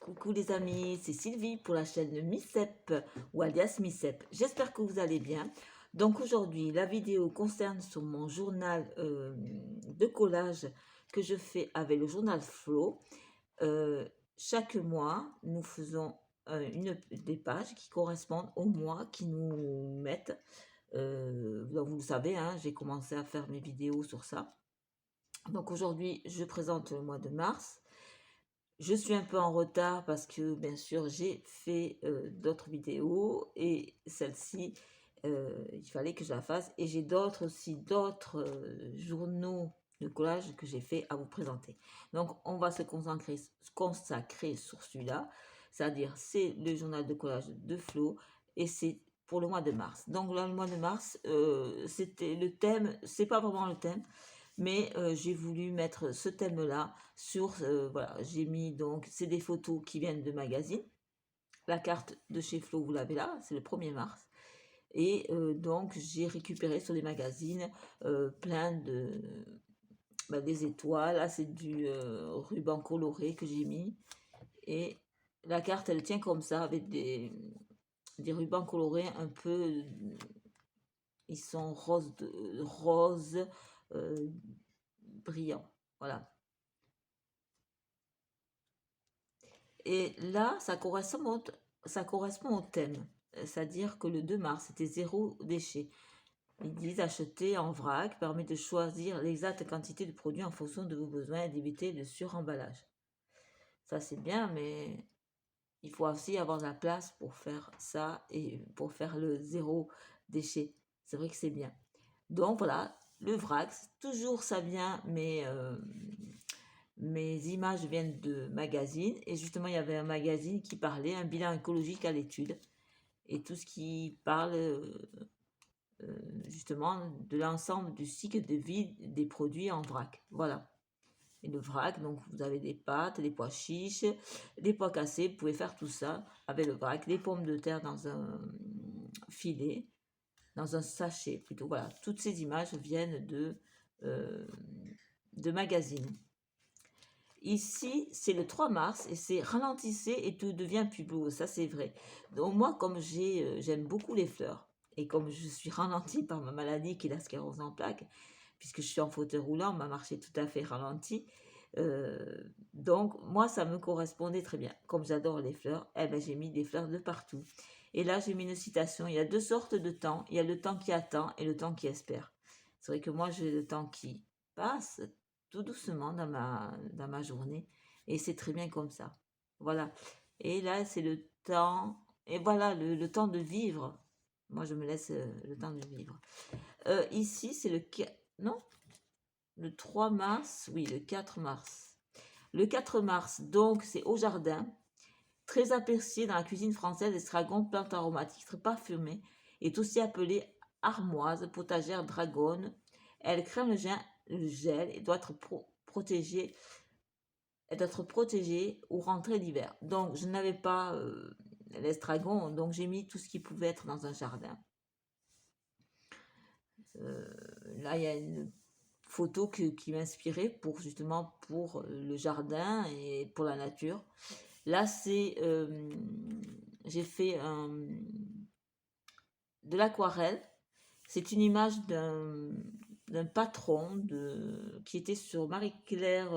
Coucou les amis, c'est Sylvie pour la chaîne Missep ou alias Missep. J'espère que vous allez bien. Donc aujourd'hui, la vidéo concerne sur mon journal de collage que je fais avec le journal Flow. Chaque mois, nous faisons des pages qui correspondent au mois qui nous mettent. Donc vous le savez, hein, j'ai commencé à faire mes vidéos sur ça. Donc aujourd'hui, je présente le mois de mars. Je suis un peu en retard parce que bien sûr j'ai fait d'autres vidéos et celle-ci, il fallait que je la fasse. Et j'ai d'autres journaux de collage que j'ai fait à vous présenter. Donc on va se consacrer sur celui-là, c'est-à-dire c'est le journal de collage de Flo et c'est pour le mois de mars. Donc là, le mois de mars, c'était le thème, c'est pas vraiment le thème, mais j'ai voulu mettre ce thème-là sur, voilà, j'ai mis donc, c'est des photos qui viennent de magazines. La carte de chez Flo, vous l'avez là, c'est le 1er mars. Et donc, j'ai récupéré sur les magazines plein de, des étoiles. Là, c'est du ruban coloré que j'ai mis. Et la carte, elle tient comme ça, avec des rubans colorés un peu, ils sont rose brillant. Voilà. Et là, ça correspond au thème. C'est-à-dire que le 2 mars, c'était zéro déchet. Ils disent acheter en vrac permet de choisir l'exacte quantité de produits en fonction de vos besoins et d'éviter le suremballage. Ça, c'est bien, mais il faut aussi avoir de la place pour faire ça et pour faire le zéro déchet. C'est vrai que c'est bien. Donc voilà, le vrac, toujours ça vient, mais mes images viennent de magazines. Et justement, il y avait un magazine qui parlait un bilan écologique à l'étude. Et tout ce qui parle justement de l'ensemble du cycle de vie des produits en vrac. Voilà. Et le vrac, donc vous avez des pâtes, des pois chiches, des pois cassés. Vous pouvez faire tout ça avec le vrac. Des pommes de terre dans un filet, dans un sachet plutôt. Voilà. Toutes ces images viennent de magazines. Ici, c'est le 3 mars et c'est ralentissez et tout devient plus beau. Ça, c'est vrai. Donc, moi, comme j'aime beaucoup les fleurs et comme je suis ralentie par ma maladie qui est la sclérose en plaques, puisque je suis en fauteuil roulant, ma marche est tout à fait ralentie. Donc, moi, ça me correspondait très bien. Comme j'adore les fleurs, eh ben, j'ai mis des fleurs de partout. Et là, j'ai mis une citation. Il y a deux sortes de temps. Il y a le temps qui attend et le temps qui espère. C'est vrai que moi, j'ai le temps qui passe tout doucement dans ma journée. Et c'est très bien comme ça. Voilà. Et là, c'est le temps. Et voilà, le temps de vivre. Moi, je me laisse le temps de vivre. Ici, c'est non, le 3 mars. Oui, le 4 mars. Le 4 mars, donc, c'est au jardin. Très apprécié dans la cuisine française, l'estragon, plante aromatique très parfumée, est aussi appelée armoise, potagère, dragonne. Elle crème le gel et doit être protégée. Elle doit être protégée ou rentrée d'hiver. Donc, je n'avais pas l'estragon, donc j'ai mis tout ce qui pouvait être dans un jardin. Là, il y a une photo qui m'inspirait pour justement pour le jardin et pour la nature. Là, c'est j'ai fait de l'aquarelle. C'est une image d'un patron qui était sur Marie-Claire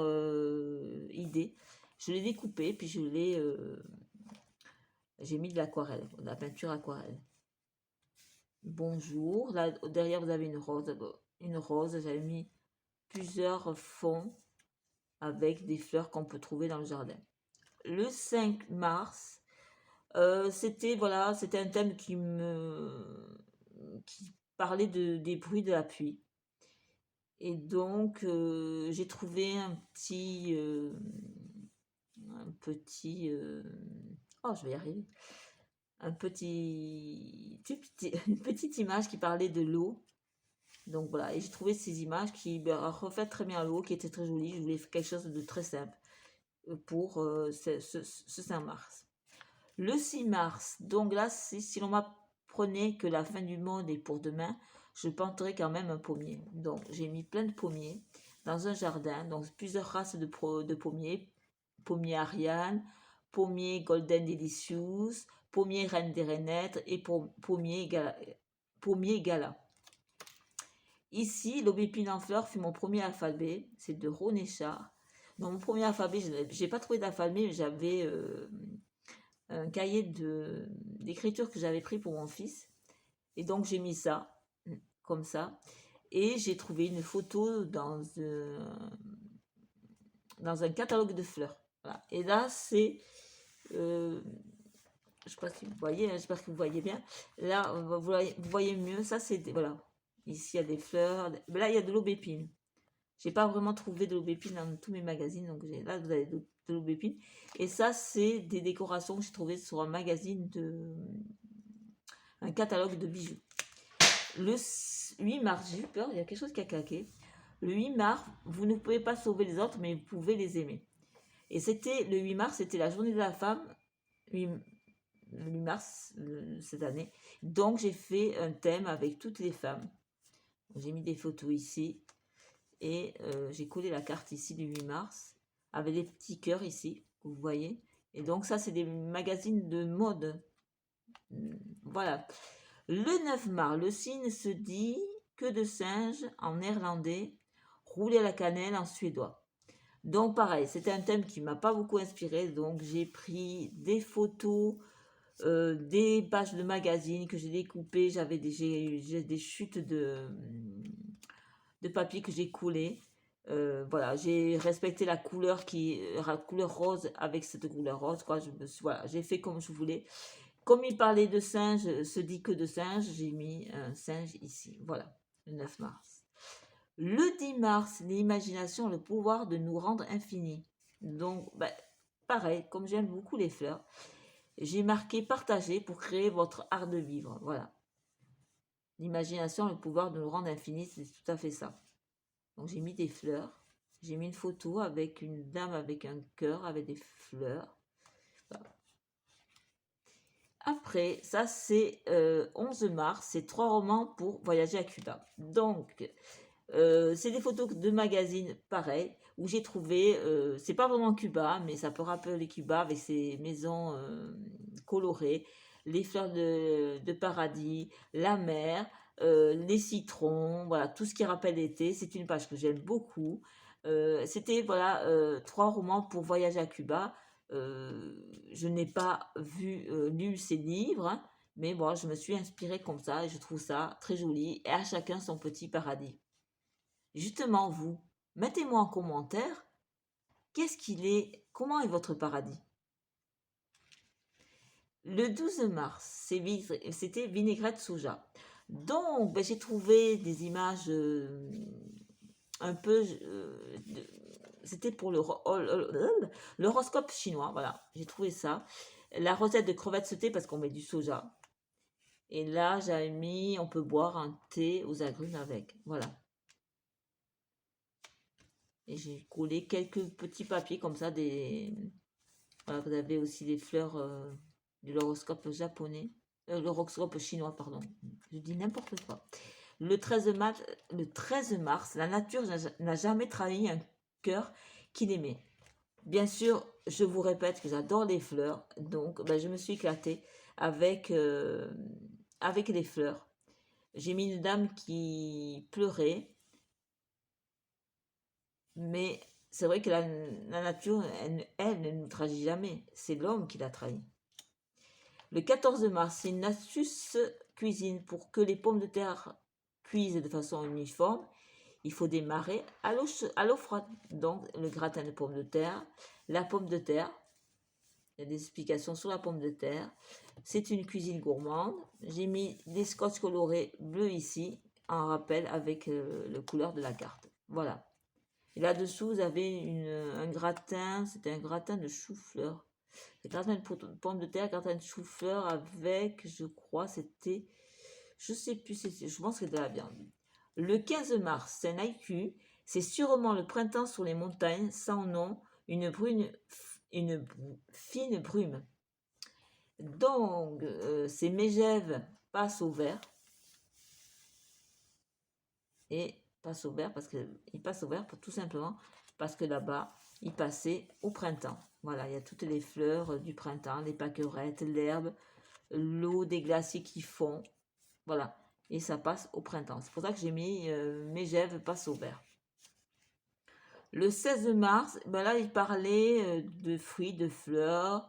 Idée. Je l'ai découpé, puis j'ai mis de l'aquarelle, de la peinture aquarelle. Bonjour. Là, derrière, vous avez une rose. Une rose, j'avais mis plusieurs fonds avec des fleurs qu'on peut trouver dans le jardin. Le 5 mars, c'était voilà, c'était un thème qui parlait des bruits de la pluie. Et donc j'ai trouvé oh, je vais y arriver, une petite image qui parlait de l'eau. Donc voilà, et j'ai trouvé ces images qui reflètent très bien l'eau, qui étaient très jolies. Je voulais faire quelque chose de très simple pour ce 5 mars. Le 6 mars, donc là, si l'on m'apprenait que la fin du monde est pour demain, je planterai quand même un pommier. Donc, j'ai mis plein de pommiers dans un jardin. Donc, plusieurs races de pommiers. Pommier Ariane, pommier Golden Delicious, pommier Reine des Rainettes et pommier Gala. Ici, l'aubépine en fleurs fut mon premier alphabet, c'est de Ronéchard. Dans mon premier alphabet, je n'ai pas trouvé d'alphabet, mais j'avais un cahier d'écriture que j'avais pris pour mon fils. Et donc, j'ai mis ça, comme ça. Et j'ai trouvé une photo dans un catalogue de fleurs. Voilà. Et là, c'est... je sais pas si vous voyez, hein, j'espère que vous voyez bien. Là, vous voyez mieux. Ça, c'est... Voilà. Ici, il y a des fleurs. Là, il y a de l'aubépine. J'ai pas vraiment trouvé de l'aubépine dans tous mes magazines. Donc, là, vous avez de l'aubépine. Et ça, c'est des décorations que j'ai trouvées sur un magazine un catalogue de bijoux. Le 8 mars, j'ai eu peur, il y a quelque chose qui a claqué. Le 8 mars, vous ne pouvez pas sauver les autres, mais vous pouvez les aimer. Et c'était le 8 mars, c'était la journée de la femme, le 8 mars cette année. Donc j'ai fait un thème avec toutes les femmes. J'ai mis des photos ici et j'ai collé la carte ici du 8 mars avec des petits cœurs ici, vous voyez. Et donc ça, c'est des magazines de mode. Voilà. Le 9 mars, le signe se dit queue de singe en néerlandais, rouler à la cannelle en suédois. Donc pareil, c'était un thème qui m'a pas beaucoup inspiré, donc j'ai pris des photos, des pages de magazines que j'ai découpées, j'ai des chutes de papier que j'ai coulées. Voilà, j'ai respecté la couleur couleur rose avec cette couleur rose, quoi. Voilà, j'ai fait comme je voulais. Comme il parlait de singe, se dit que de singe, j'ai mis un singe ici. Voilà, le 9 mars. Le 10 mars, l'imagination, le pouvoir de nous rendre infinis. Donc, pareil, comme j'aime beaucoup les fleurs, j'ai marqué partager pour créer votre art de vivre. Voilà. L'imagination, le pouvoir de nous rendre infinis, c'est tout à fait ça. Donc, j'ai mis des fleurs. J'ai mis une photo avec une dame avec un cœur, avec des fleurs. Voilà. Après, ça c'est 11 mars, c'est 3 romans pour voyager à Cuba. Donc, c'est des photos de magazines pareil, où j'ai trouvé, c'est pas vraiment Cuba, mais ça peut rappeler Cuba avec ses maisons colorées, les fleurs de paradis, la mer, les citrons, voilà, tout ce qui rappelle l'été. C'est une page que j'aime beaucoup. C'était, voilà, 3 romans pour voyager à Cuba. Je n'ai pas lu ces livres, hein, mais bon, je me suis inspirée comme ça et je trouve ça très joli. Et à chacun son petit paradis. Justement, vous, mettez-moi en commentaire, comment est votre paradis? Le 12 mars, c'était vinaigrette soja. Donc, j'ai trouvé des images un peu... c'était pour l'horoscope chinois, voilà, j'ai trouvé ça. La recette de crevettes sautées parce qu'on met du soja. Et là, j'avais mis, on peut boire un thé aux agrumes avec, voilà. Et j'ai collé quelques petits papiers comme ça, voilà, vous avez aussi les fleurs de l'horoscope japonais, l'horoscope chinois, pardon. Je dis n'importe quoi. Le 13 mars, la nature n'a jamais trahi un cœur qu'il aimait. Bien sûr, je vous répète que j'adore les fleurs, donc je me suis éclatée avec les fleurs. J'ai mis une dame qui pleurait, mais c'est vrai que la nature, elle ne nous trahit jamais. C'est l'homme qui la trahit. Le 14 mars, c'est une astuce cuisine pour que les pommes de terre cuisent de façon uniforme. Il faut démarrer à l'eau froide. Donc, le gratin de pommes de terre, la pomme de terre. Il y a des explications sur la pomme de terre. C'est une cuisine gourmande. J'ai mis des scotch colorés bleus ici, en rappel avec la couleur de la carte. Voilà. Et là-dessous, vous avez un gratin, c'était un gratin de chou-fleur. Gratin de pommes de terre, gratin de chou-fleur avec, je crois, c'était, je sais plus, je pense que c'était de la viande. Le 15 mars, c'est un haïku, c'est sûrement le printemps sur les montagnes, sans nom, une fine brume. Donc, ces mégèves passent au vert. Et il passe au vert tout simplement parce que là-bas, il passait au printemps. Voilà, il y a toutes les fleurs du printemps, les pâquerettes, l'herbe, l'eau des glaciers qui fond. Voilà. Et ça passe au printemps. C'est pour ça que j'ai mis mes gèves passent au vert. Le 16 mars, ben là, il parlait de fruits, de fleurs.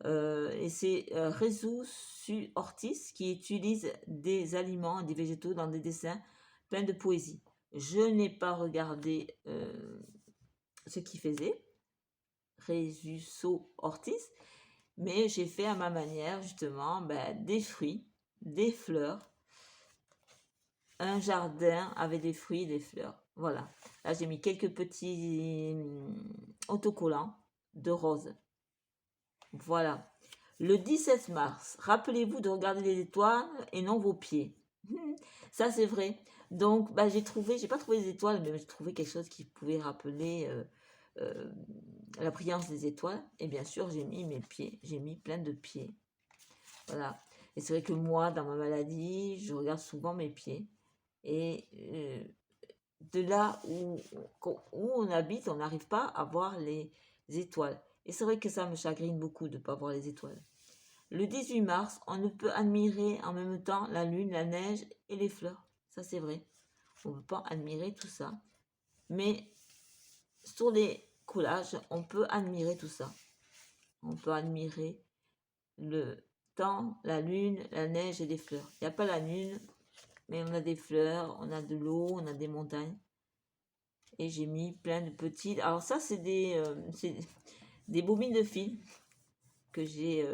Et c'est Jesus Ortiz qui utilise des aliments et des végétaux dans des dessins pleins de poésie. Je n'ai pas regardé ce qu'il faisait, Resuso Ortiz, mais j'ai fait à ma manière, justement, ben, des fruits, des fleurs, un jardin avec des fruits et des fleurs. Voilà. Là, j'ai mis quelques petits autocollants de rose. Voilà. Le 17 mars, rappelez-vous de regarder les étoiles et non vos pieds. Ça, c'est vrai. Donc, bah, j'ai pas trouvé des étoiles, mais j'ai trouvé quelque chose qui pouvait rappeler euh, la brillance des étoiles. Et bien sûr, j'ai mis mes pieds. J'ai mis plein de pieds. Voilà. Et c'est vrai que moi, dans ma maladie, je regarde souvent mes pieds. Et de là où on habite, on n'arrive pas à voir les étoiles. Et c'est vrai que ça me chagrine beaucoup de ne pas voir les étoiles. Le 18 mars, on ne peut admirer en même temps la lune, la neige et les fleurs. Ça, c'est vrai. On ne peut pas admirer tout ça. Mais sur les collages, on peut admirer tout ça. On peut admirer le temps, la lune, la neige et les fleurs. Il n'y a pas la lune, mais on a des fleurs, on a de l'eau, on a des montagnes. Et j'ai mis plein de petits... Alors ça, c'est des bobines de fil que j'ai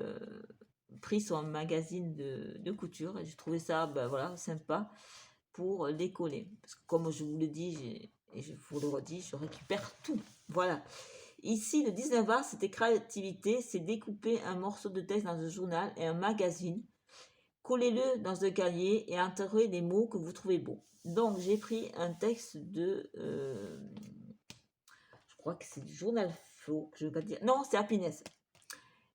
pris sur un magazine de couture. Et j'ai trouvé ça, ben voilà, sympa pour les coller. Parce que comme je vous le dis, et je vous le redis, je récupère tout. Voilà. Ici, le 19 mars, c'était créativité, c'est découper un morceau de texte dans un journal et un magazine. Collez-le dans un cahier et enterrez les mots que vous trouvez beaux. Donc, j'ai pris un texte de... je crois que c'est du journal Flo, je ne veux pas dire... Non, c'est Happiness.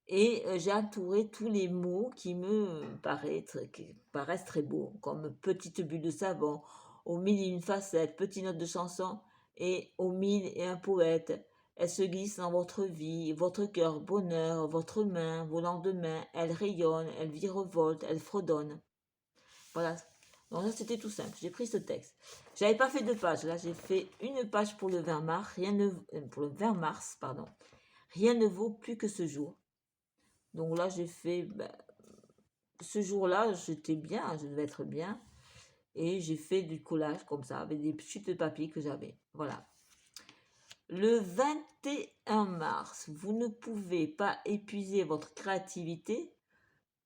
Et j'ai entouré tous les mots qui me paraissent très beaux, comme petite bulle de savon, aux mille et une facettes, petite note de chanson, et aux mille et un poète. Elle se glisse dans votre vie, votre cœur, bonheur, votre main, vos lendemains. Elle rayonne, elle virevolte, elle fredonne. Voilà. Donc là, c'était tout simple. J'ai pris ce texte. J'avais pas fait 2 pages. Là, j'ai fait une page pour le 20 mars. Pour le 20 mars, pardon. Rien ne vaut plus que ce jour. Donc là, j'ai fait, ce jour-là, j'étais bien, je devais être bien. Et j'ai fait du collage comme ça, avec des chutes de papier que j'avais. Voilà. Le 21 mars, vous ne pouvez pas épuiser votre créativité.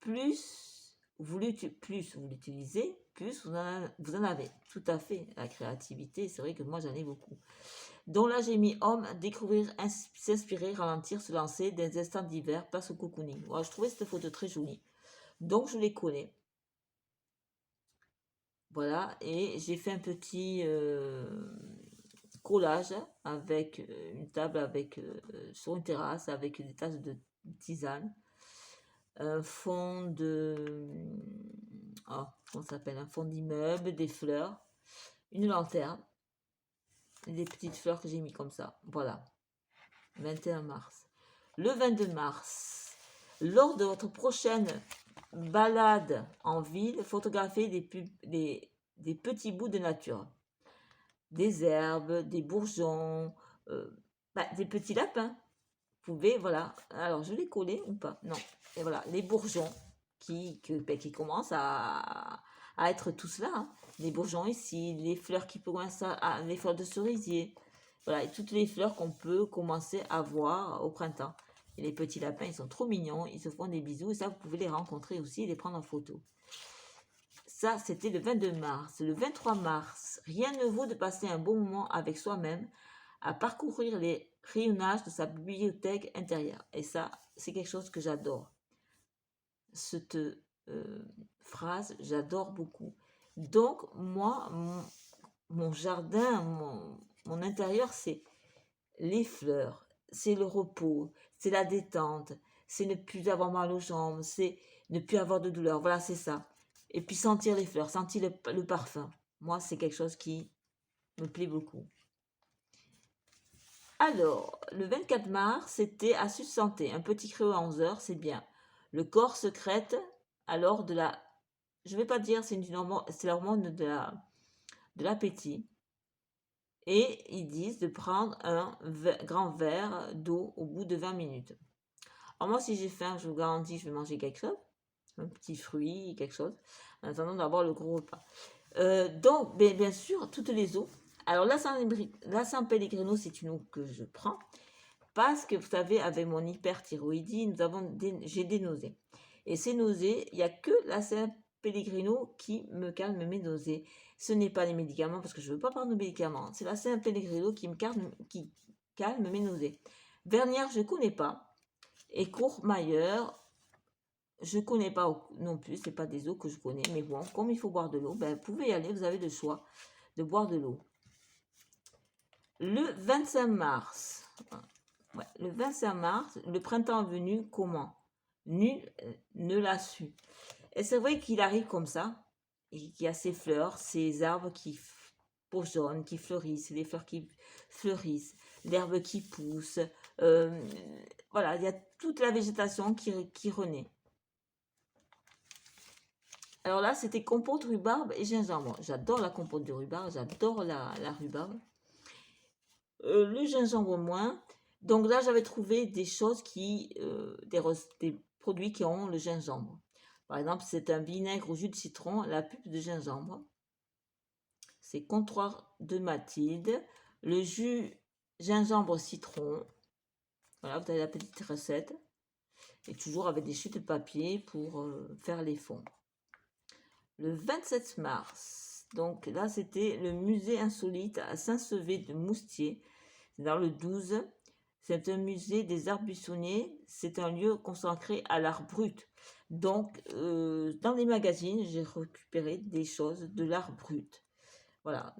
Plus vous l'utilisez, plus vous en avez. Tout à fait, la créativité, c'est vrai que moi, j'en ai beaucoup. Donc là, j'ai mis homme, découvrir, s'inspirer, ralentir, se lancer, des instants divers, place au cocooning. Voilà, je trouvais cette photo très jolie. Donc, je l'ai collée. Voilà, et j'ai fait un petit collage avec une table sur une terrasse avec des tasses de tisane, un fond de... oh, comment ça s'appelle? Un fond d'immeuble, des fleurs, une lanterne, des petites fleurs que j'ai mis comme ça. Voilà. 21 mars. Le 22 mars, lors de votre prochaine balade en ville, photographiez des petits bouts de nature. Des herbes, des bourgeons, des petits lapins. Vous pouvez, voilà. Alors, je l'ai collé ou pas? Non. Et voilà, les bourgeons qui commencent à être tous là. Hein. Les bourgeons ici, les fleurs qui commencent les fleurs de cerisier. Voilà, et toutes les fleurs qu'on peut commencer à voir au printemps. Et les petits lapins, ils sont trop mignons, ils se font des bisous. Et ça, vous pouvez les rencontrer aussi, les prendre en photo. Ça, c'était le 22 mars. Le 23 mars, rien ne vaut de passer un bon moment avec soi-même à parcourir les rayonnages de sa bibliothèque intérieure. Et ça, c'est quelque chose que j'adore. Cette phrase, j'adore beaucoup. Donc, moi, mon jardin, mon intérieur, c'est les fleurs, c'est le repos, c'est la détente, c'est ne plus avoir mal aux jambes, c'est ne plus avoir de douleur. Voilà, c'est ça. Et puis sentir les fleurs, sentir le parfum. Moi, c'est quelque chose qui me plaît beaucoup. Alors, le 24 mars, c'était Astuce Santé. Un petit creux à 11 heures, c'est bien. Le corps secrète alors de la... Je vais pas dire, c'est l'hormone de l'appétit. Et ils disent de prendre un grand verre d'eau au bout de 20 minutes. Alors moi, si j'ai faim, je vous garantis, je vais manger quelque chose. Un petit fruit, quelque chose. En attendant d'avoir le gros repas. Donc, bien sûr, toutes les eaux. Alors, la San Pellegrino, c'est une eau que je prends. Parce que, vous savez, avec mon hyperthyroïdie, j'ai des nausées. Et ces nausées, il n'y a que la San Pellegrino qui me calme mes nausées. Ce n'est pas les médicaments, parce que je ne veux pas prendre de médicaments. C'est la San Pellegrino qui calme mes nausées. Vernière, je ne connais pas. Et Courmayeur, je ne connais pas non plus. Ce n'est pas des eaux que je connais. Mais bon, comme il faut boire de l'eau, ben, vous pouvez y aller. Vous avez le choix de boire de l'eau. Le 25 mars. Ouais, le 25 mars, le printemps est venu, comment? Nul ne l'a su. Et c'est vrai qu'il arrive comme ça, et qu'il y a ces fleurs, ces arbres qui bourgeonnent, qui fleurissent, les fleurs qui fleurissent, l'herbe qui pousse. Voilà, il y a toute la végétation qui renaît. Alors là, c'était compote, rhubarbe et gingembre. J'adore la compote de rhubarbe, j'adore la rhubarbe. Le gingembre moins. Donc là, j'avais trouvé des choses des produits qui ont le gingembre. Par exemple, c'est un vinaigre au jus de citron, la pulpe de gingembre. C'est comptoir de Mathilde. Le jus gingembre citron. Voilà, vous avez la petite recette. Et toujours avec des chutes de papier pour faire les fonds. Le 27 mars. Donc là, c'était le musée insolite à Saint-Sevé de Moustier. C'est dans le 12. C'est un musée des arts buissonniers. C'est un lieu consacré à l'art brut. Donc, dans les magazines, j'ai récupéré des choses de l'art brut. Voilà.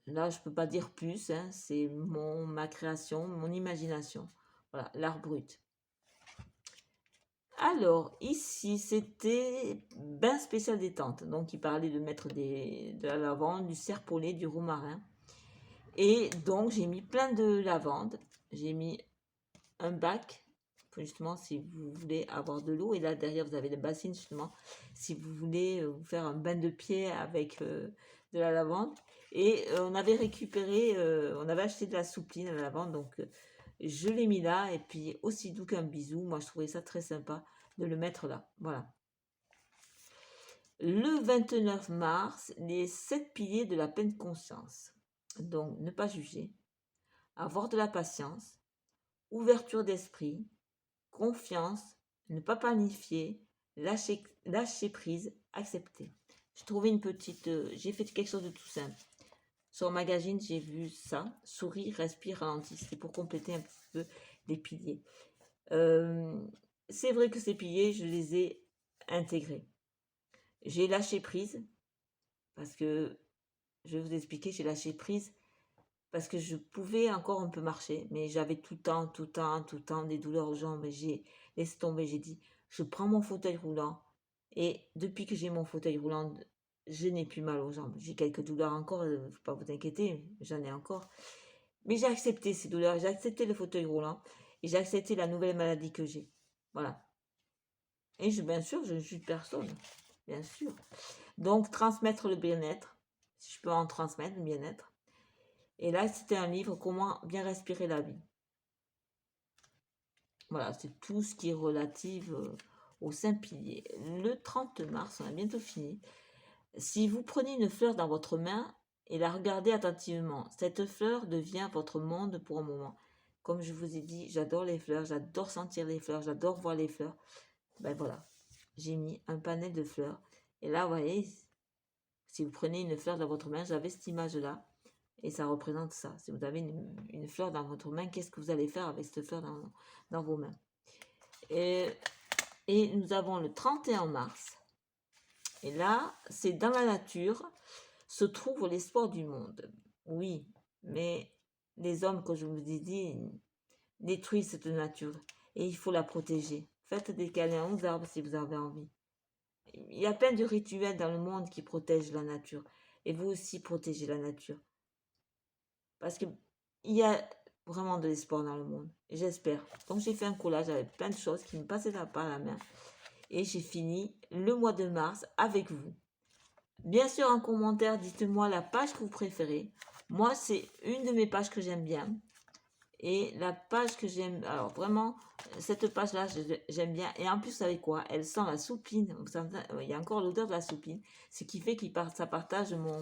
Là, je ne peux pas dire plus. Hein. C'est ma création, mon imagination. Voilà, l'art brut. Alors, ici, c'était bain spécial détente. Donc, il parlait de mettre de la lavande, du serpolet, du romarin. Et donc, j'ai mis plein de lavande. J'ai mis un bac, justement, si vous voulez avoir de l'eau. Et là, derrière, vous avez le bassin, justement, si vous voulez vous faire un bain de pied avec de la lavande. Et on avait on avait acheté de la soupline à la lavande. Donc, je l'ai mis là. Et puis, aussi doux qu'un bisou. Moi, je trouvais ça très sympa de le mettre là. Voilà. Le 29 mars, les 7 piliers de la pleine conscience. Donc, ne pas juger, avoir de la patience, ouverture d'esprit, confiance, ne pas planifier, lâcher prise, accepter. J'ai trouvé j'ai fait quelque chose de tout simple. Sur le magazine, j'ai vu ça, souris, respire, ralentis. C'est pour compléter un petit peu les piliers. C'est vrai que ces piliers, je les ai intégrés. J'ai lâché prise, parce que, je vais vous expliquer, j'ai lâché prise parce que je pouvais encore un peu marcher, mais j'avais tout le temps des douleurs aux jambes. Et j'ai laissé tomber, j'ai dit, je prends mon fauteuil roulant. Et depuis que j'ai mon fauteuil roulant, je n'ai plus mal aux jambes. J'ai quelques douleurs encore, faut pas vous inquiéter, j'en ai encore. Mais j'ai accepté ces douleurs, j'ai accepté le fauteuil roulant et j'ai accepté la nouvelle maladie que j'ai. Voilà. Et bien sûr, je ne juge personne, bien sûr. Donc, transmettre le bien-être, si je peux en transmettre le bien-être. Et là, c'était un livre, Comment bien respirer la vie. Voilà, c'est tout ce qui est relatif aux 5 piliers. Le 30 mars, on a bientôt fini. Si vous prenez une fleur dans votre main et la regardez attentivement, cette fleur devient votre monde pour un moment. Comme je vous ai dit, j'adore les fleurs, j'adore sentir les fleurs, j'adore voir les fleurs. Ben voilà, j'ai mis un panel de fleurs. Et là, vous voyez, si vous prenez une fleur dans votre main, j'avais cette image-là. Et ça représente ça. Si vous avez une fleur dans votre main, qu'est-ce que vous allez faire avec cette fleur dans vos mains? Et nous avons le 31 mars. Et là, c'est dans la nature se trouve l'espoir du monde. Oui, mais les hommes, comme je vous ai dit, détruisent cette nature. Et il faut la protéger. Faites des câlins aux arbres si vous avez envie. Il y a plein de rituels dans le monde qui protègent la nature. Et vous aussi, protégez la nature. parce que il y a vraiment de l'espoir dans le monde. Et j'espère. Donc, j'ai fait un collage avec plein de choses qui me passaient par la main. Et j'ai fini le mois de mars avec vous. Bien sûr, en commentaire, dites-moi la page que vous préférez. Moi, c'est une de mes pages que j'aime bien. Et la page que j'aime, alors vraiment, cette page-là, j'aime bien. Et en plus, vous savez quoi? Elle sent la soupline. Il y a encore l'odeur de la soupline. Ce qui fait ça partage mon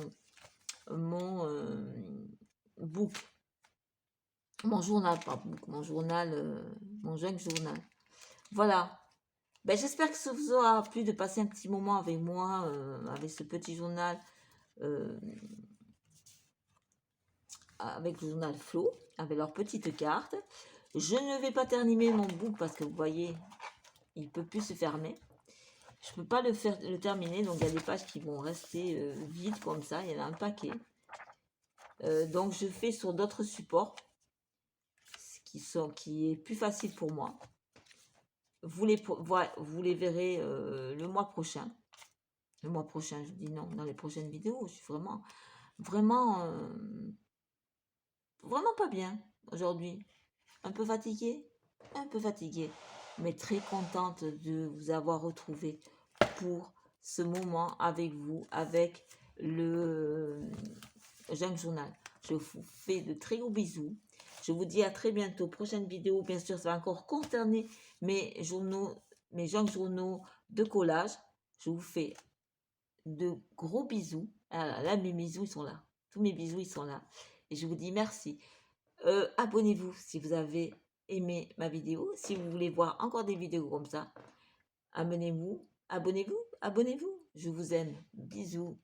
book. Mon journal, pas book, mon journal, mon junk journal. Voilà. Ben, j'espère que ça vous aura plu de passer un petit moment avec moi, avec ce petit journal, euh, avec le journal Flo, avec leurs petites cartes. Je ne vais pas terminer mon book parce que vous voyez, il ne peut plus se fermer. Je ne peux pas le terminer, donc il y a des pages qui vont rester vides comme ça, il y en a un paquet. Donc je fais sur d'autres supports, qui est plus facile pour moi. Vous les verrez le mois prochain. Le mois prochain, je dis non, dans les prochaines vidéos. Je suis vraiment, vraiment, vraiment pas bien aujourd'hui. Un peu fatiguée, mais très contente de vous avoir retrouvé pour ce moment avec vous, avec le Junk Journal. Je vous fais de très gros bisous. Je vous dis à très bientôt. Prochaine vidéo, bien sûr, ça va encore concerner mes journaux, mes junk journaux de collage. Je vous fais de gros bisous. Ah là, mes bisous, ils sont là. Tous mes bisous, ils sont là. Et je vous dis merci. Abonnez-vous si vous avez aimé ma vidéo. Si vous voulez voir encore des vidéos comme ça, abonnez-vous. Je vous aime. Bisous.